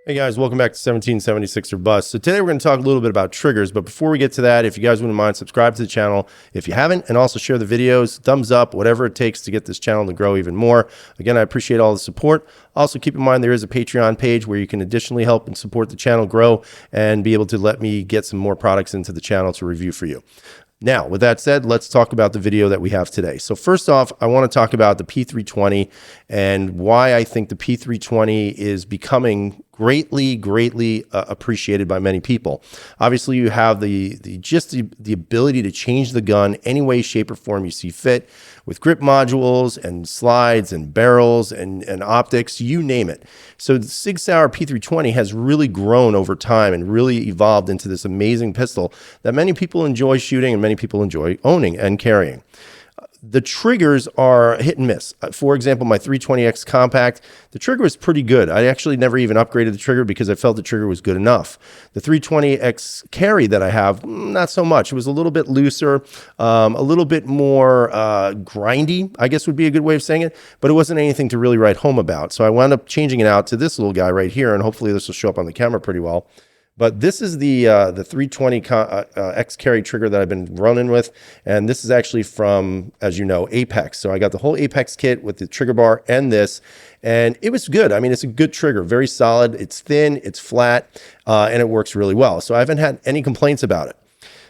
Hey guys, welcome back to 1776 or Bust. So today we're going to talk a little bit about triggers, but before we get to that, if you guys wouldn't mind, subscribe to the channel if you haven't, and also share the videos, thumbs up, whatever it takes to get this channel to grow even more. Again, I appreciate all the support. Also, keep in mind there is a Patreon page where you can additionally help and support the channel grow and be able to let me get some more products into the channel to review for you. Now, with that said, let's talk about the video that we have today. So first off, I want to talk about the P320 and why I think the P320 is becoming greatly appreciated by many people. Obviously, you have the ability to change the gun any way, shape, or form you see fit with grip modules and slides and barrels and optics, you name it. So the Sig Sauer P320 has really grown over time and really evolved into this amazing pistol that many people enjoy shooting and many people enjoy owning and carrying. The triggers are hit and miss. For example, my 320X Compact, the trigger was pretty good. I actually never even upgraded the trigger because I felt the trigger was good enough. The 320X Carry that I have, not so much. It was a little bit looser, a little bit more grindy, I guess would be a good way of saying it, but it wasn't anything to really write home about. So I wound up changing it out to this little guy right here, and hopefully this will show up on the camera pretty well. But this is the 320 X Carry trigger that I've been running with, and this is actually from, as you know, Apex. So I got the whole Apex kit with the trigger bar and this, and it was good. I mean, it's a good trigger, very solid. It's thin, it's flat, and it works really well. So I haven't had any complaints about it.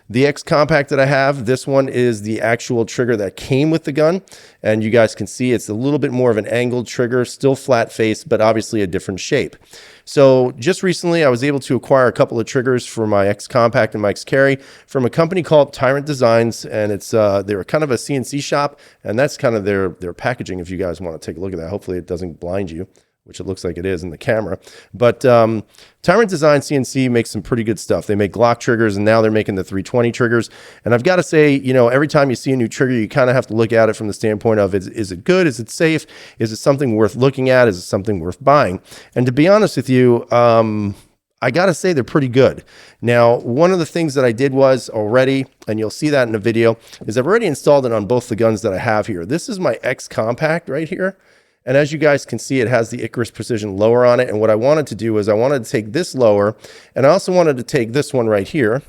The X Compact that I have, this one is the actual trigger that came with the gun. And you guys can see it's a little bit more of an angled trigger, still flat face, but obviously a different shape. So just recently, I was able to acquire a couple of triggers for my X Compact and my X Carry from a company called Tyrant Designs. And it's they're kind of a CNC shop, and that's kind of their packaging if you guys want to take a look at that. Hopefully it doesn't blind you, which it looks like it is in the camera. But Tyrant Design CNC makes some pretty good stuff. They make Glock triggers, and now they're making the 320 triggers. And I've got to say, you know, every time you see a new trigger, you kind of have to look at it from the standpoint of, is it good? Is it safe? Is it something worth looking at? Is it something worth buying? And to be honest with you, I got to say they're pretty good. Now, one of the things that I did was already, and you'll see that in the video, is I've already installed it on both the guns that I have here. This is my X Compact right here. And as you guys can see, it has the Icarus Precision lower on it. And what I wanted to do is I wanted to take this lower, and I also wanted to take this one right here,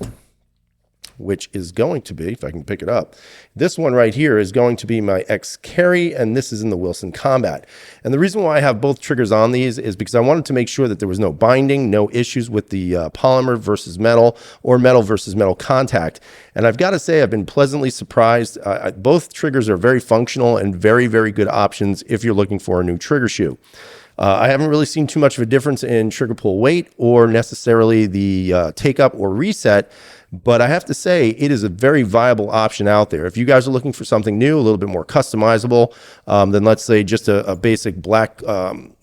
which is going to be, if I can pick it up, this one right here is going to be my X Carry, and this is in the Wilson Combat. And the reason why I have both triggers on these is because I wanted to make sure that there was no binding, no issues with the polymer versus metal or metal versus metal contact. And I've got to say, I've been pleasantly surprised. Both triggers are very functional and very good options if you're looking for a new trigger shoe. I haven't really seen too much of a difference in trigger pull weight or necessarily the take up or reset, but I have to say it is a very viable option out there. If you guys are looking for something new, a little bit more customizable than, let's say, just a basic black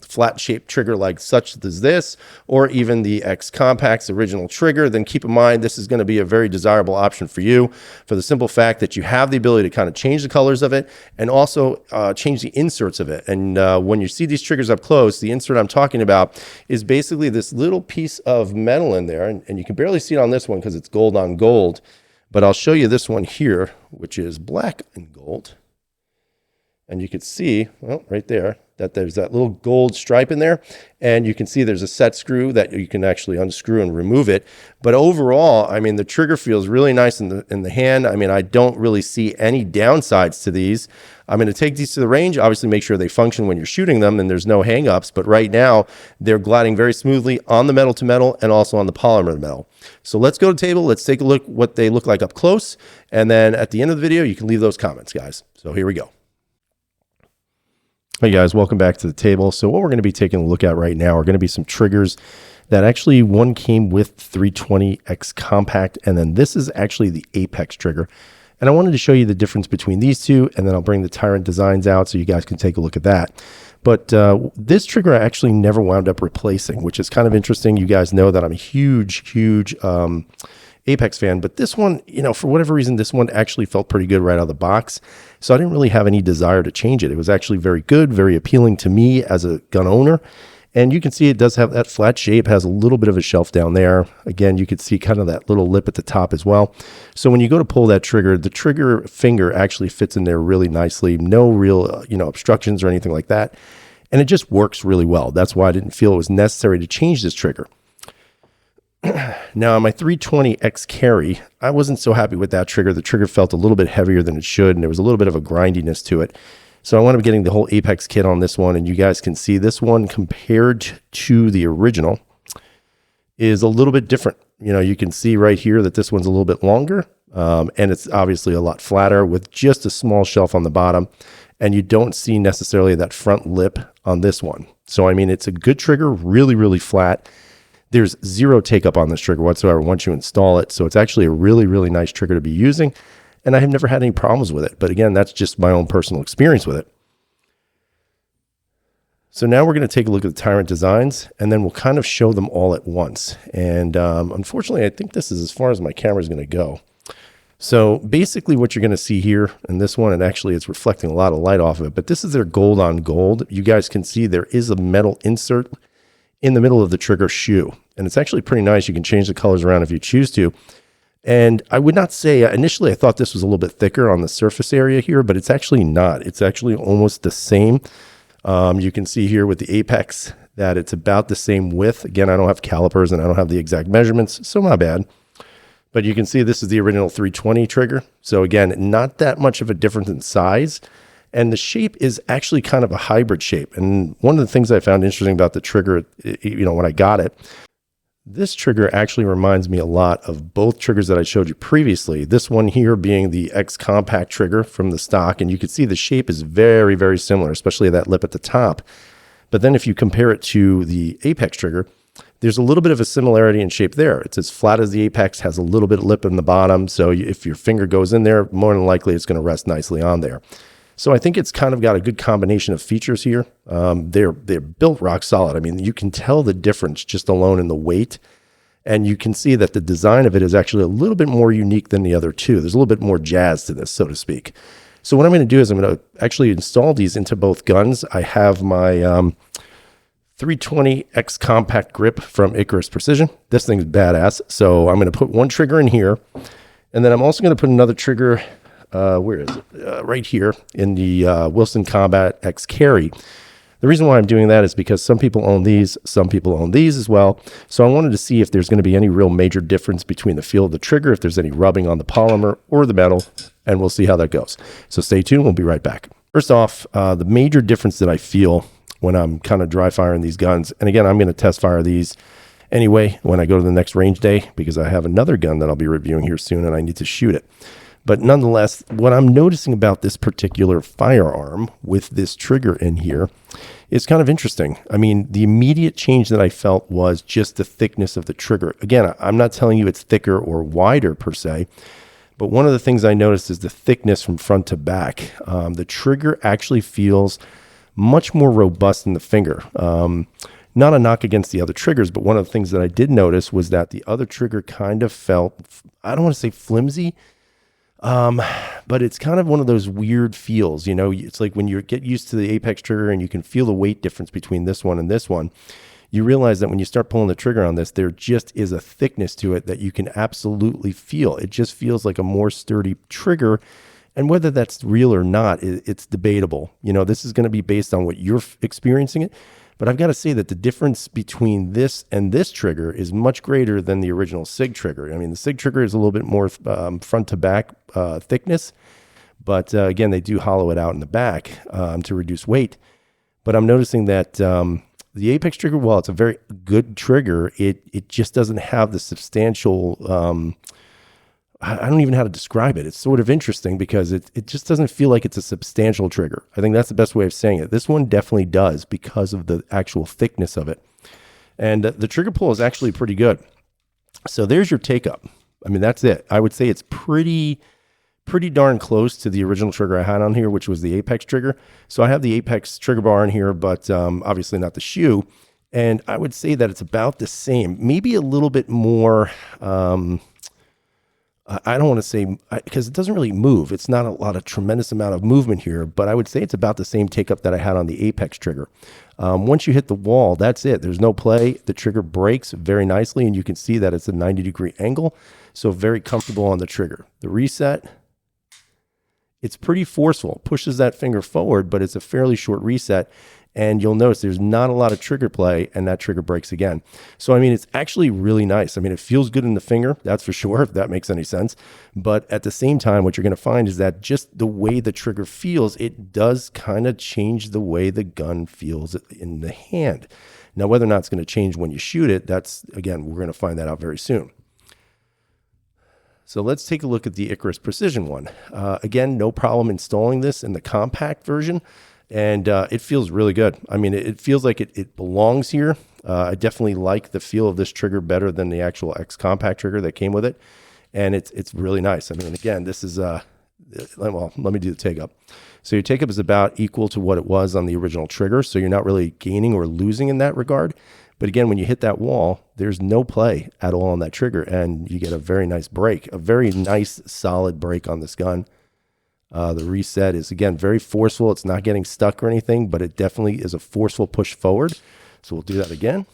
flat shaped trigger like such as this, or even the X Compact's original trigger, then keep in mind this is going to be a very desirable option for you, for the simple fact that you have the ability to kind of change the colors of it and also change the inserts of it. And when you see these triggers up close, the insert I'm talking about is basically this little piece of metal in there, and you can barely see it on this one because it's gold on gold, but I'll show you this one here, which is black and gold. And you can see, well, right there, that there's that little gold stripe in there. And you can see there's a set screw that you can actually unscrew and remove it. But overall, I mean, the trigger feels really nice in the hand. I mean, I don't really see any downsides to these. I'm going to take these to the range, obviously make sure they function when you're shooting them and there's no hangups. But right now, they're gliding very smoothly on the metal to metal and also on the polymer to metal. So let's go to the table. Let's take a look what they look like up close. And then at the end of the video, you can leave those comments, guys. So here we go. Hey guys, welcome back to the table. So what we're going to be taking a look at right now are going to be some triggers that actually one came with 320X Compact, and then this is actually the Apex trigger. And I wanted to show you the difference between these two, and then I'll bring the Tyrant designs out so you guys can take a look at that. But this trigger I actually never wound up replacing, which is kind of interesting. You guys know that I'm a huge Apex fan, but this one, you know, for whatever reason, this one actually felt pretty good right out of the box. So I didn't really have any desire to change it. It was actually very good, very appealing to me as a gun owner. And you can see it does have that flat shape, has a little bit of a shelf down there. Again, you can see kind of that little lip at the top as well. So when you go to pull that trigger, the trigger finger actually fits in there really nicely. No real, obstructions or anything like that. and it just works really well. That's why I didn't feel it was necessary to change this trigger. Now on my 320 X carry, I wasn't so happy with that trigger. The trigger felt a little bit heavier than it should, and there was a little bit of a grindiness to it. So I wound up getting the whole Apex kit on this one, and you guys can see this one compared to the original is a little bit different. You know, you can see right here that this one's a little bit longer, and it's obviously a lot flatter with just a small shelf on the bottom, and you don't see necessarily that front lip on this one. So, I mean, it's a good trigger, really, really flat. There's zero take up on this trigger whatsoever once you install it. So it's actually a really, really nice trigger to be using. And I have never had any problems with it. But again, that's just my own personal experience with it. So now we're going to take a look at the Tyrant designs, and then we'll kind of show them all at once. And unfortunately, I think this is as far as my camera is going to go. So basically what you're going to see here in this one, and actually it's reflecting a lot of light off of it, but this is their gold on gold. You guys can see there is a metal insert in the middle of the trigger shoe. And it's actually pretty nice. You can change the colors around if you choose to. And I would not say, initially I thought this was a little bit thicker on the surface area here, but it's actually not. It's actually almost the same. You can see here with the Apex that it's about the same width. Again, I don't have calipers and I don't have the exact measurements, so my bad. But you can see this is the original 320 trigger. So again, not that much of a difference in size. And the shape is actually kind of a hybrid shape. And one of the things I found interesting about the trigger, you know, when I got it, this trigger actually reminds me a lot of both triggers that I showed you previously. This one here being the X Compact trigger from the stock. And you can see the shape is very, very similar, especially that lip at the top. But then if you compare it to the Apex trigger, there's a little bit of a similarity in shape there. It's as flat as the Apex, has a little bit of lip in the bottom. So if your finger goes in there, more than likely it's going to rest nicely on there. So I think it's kind of got a good combination of features here. They're built rock solid. I mean, you can tell the difference just alone in the weight. And you can see that the design of it is actually a little bit more unique than the other two. There's a little bit more jazz to this, so to speak. So what I'm going to do is I'm going to actually install these into both guns. I have my 320 X Compact grip from Icarus Precision. This thing's badass. So I'm going to put one trigger in here. And then I'm also going to put another trigger, where is it? Right here in the Wilson Combat X Carry. The reason why I'm doing that is because some people own these, some people own these as well. So I wanted to see if there's going to be any real major difference between the feel of the trigger, if there's any rubbing on the polymer or the metal, and we'll see how that goes. So stay tuned, we'll be right back. First off, the major difference that I feel when I'm kind of dry firing these guns, and again, I'm going to test fire these anyway when I go to the next range day, because I have another gun that I'll be reviewing here soon and I need to shoot it. But nonetheless, what I'm noticing about this particular firearm with this trigger in here is kind of interesting. I mean, the immediate change that I felt was just the thickness of the trigger. Again, I'm not telling you it's thicker or wider per se, but one of the things I noticed is the thickness from front to back. The trigger actually feels much more robust in the finger. Not a knock against the other triggers, but one of the things that I did notice was that the other trigger kind of felt, I don't want to say flimsy, but it's kind of one of those weird feels, you know. It's like when you get used to the Apex trigger and you can feel the weight difference between this one and this one, you realize that when you start pulling the trigger on this, there just is a thickness to it that you can absolutely feel. It just feels like a more sturdy trigger. And whether that's real or not, it's debatable. You know, this is going to be based on what you're experiencing it. But I've got to say that the difference between this and this trigger is much greater than the original Sig trigger. I mean, the Sig trigger is a little bit more front to back thickness, but again, they do hollow it out in the back to reduce weight. But I'm noticing that the Apex trigger, while it's a very good trigger, it just doesn't have the substantial, I don't even know how to describe it. It's sort of interesting because it just doesn't feel like it's a substantial trigger. I think that's the best way of saying it. This one definitely does because of the actual thickness of it. And the trigger pull is actually pretty good. So there's your take up. I mean, that's it. I would say it's pretty darn close to the original trigger I had on here, which was the Apex trigger. So I have the Apex trigger bar in here, but obviously not the shoe. And I would say that it's about the same, maybe a little bit more, I don't want to say, because it doesn't really move. It's not a tremendous amount of movement here, but I would say it's about the same take up that I had on the Apex trigger. Once you hit the wall, that's it. There's no play. The trigger breaks very nicely, and you can see that it's a 90-degree angle, so very comfortable on the trigger. The reset, it's pretty forceful. Pushes that finger forward, but it's a fairly short reset. and you'll notice there's not a lot of trigger play, and that trigger breaks again. So, I mean, it's actually really nice. I mean, it feels good in the finger, that's for sure, if that makes any sense. But at the same time, what you're going to find is that just the way the trigger feels, it does kind of change the way the gun feels in the hand. Now, whether or not it's going to change when you shoot it, that's, again, we're going to find that out very soon. So let's take a look at the Icarus Precision one. Again, no problem installing this in the compact version, and it feels really good. I mean, it feels like it belongs here. I definitely like the feel of this trigger better than the actual X compact trigger that came with it, and it's really nice. I mean, again, this is, well, let me do the take up. So your take up is about equal to what it was on the original trigger, so you're not really gaining or losing in that regard. But again, when you hit that wall, there's no play at all on that trigger, and you get a very nice break, a very nice solid break on this gun. The reset is, again, very forceful. It's not getting stuck or anything, but it definitely is a forceful push forward. So we'll do that again.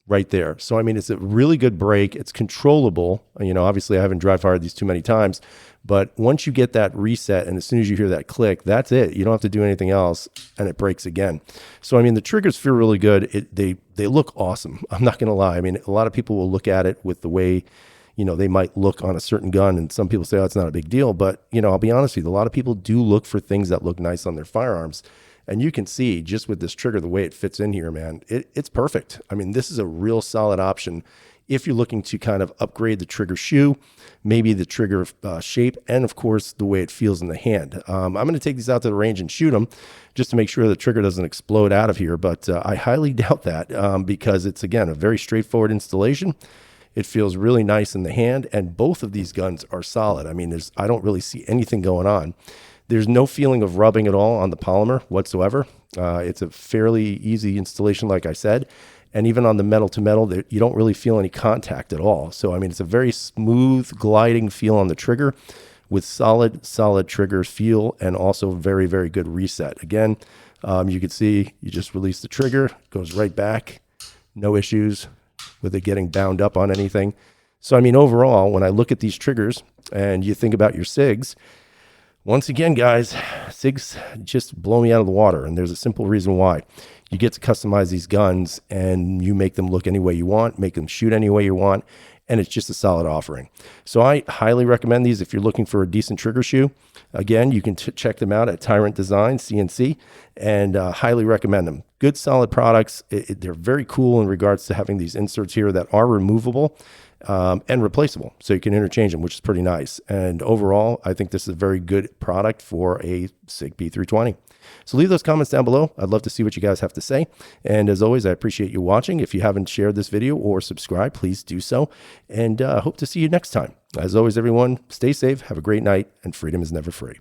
Right there. So, I mean, it's a really good break. It's controllable. You know, obviously I haven't dry fired these too many times, but once you get that reset and as soon as you hear that click, that's it. You don't have to do anything else and it breaks again. So, I mean, the triggers feel really good. They look awesome. I'm not going to lie. I mean, a lot of people will look at it with the way, you know, they might look on a certain gun, and some people say, oh, it's not a big deal. But, you know, I'll be honest with you, a lot of people do look for things that look nice on their firearms. And you can see just with this trigger, the way it fits in here, man, it's perfect. I mean, this is a real solid option if you're looking to kind of upgrade the trigger shoe, maybe the trigger shape, and of course, the way it feels in the hand. I'm going to take these out to the range and shoot them just to make sure the trigger doesn't explode out of here. But I highly doubt that because it's, again, a very straightforward installation. It feels really nice in the hand, and both of these guns are solid. I mean, I don't really see anything going on. There's no feeling of rubbing at all on the polymer whatsoever. It's a fairly easy installation, like I said. And even on the metal to metal, you don't really feel any contact at all. So, I mean, it's a very smooth gliding feel on the trigger with solid trigger feel and also very, very good reset. Again, you can see you just release the trigger, goes right back. No issues with it getting bound up on anything. So, I mean, overall, when I look at these triggers and you think about your SIGs, once again, guys, SIGs just blow me out of the water, and there's a simple reason why. You get to customize these guns, and you make them look any way you want, make them shoot any way you want, and it's just a solid offering. So I highly recommend these if you're looking for a decent trigger shoe. Again, you can check them out at Tyrant Design, CNC, and highly recommend them. Good, solid products. They're very cool in regards to having these inserts here that are removable and replaceable, so you can interchange them, which is pretty nice. And overall, I think this is a very good product for a Sig P320. So leave those comments down below. I'd love to see what you guys have to say. And as always, I appreciate you watching. If you haven't shared this video or subscribed, please do so. And hope to see you next time. As always, everyone, stay safe, have a great night, and freedom is never free.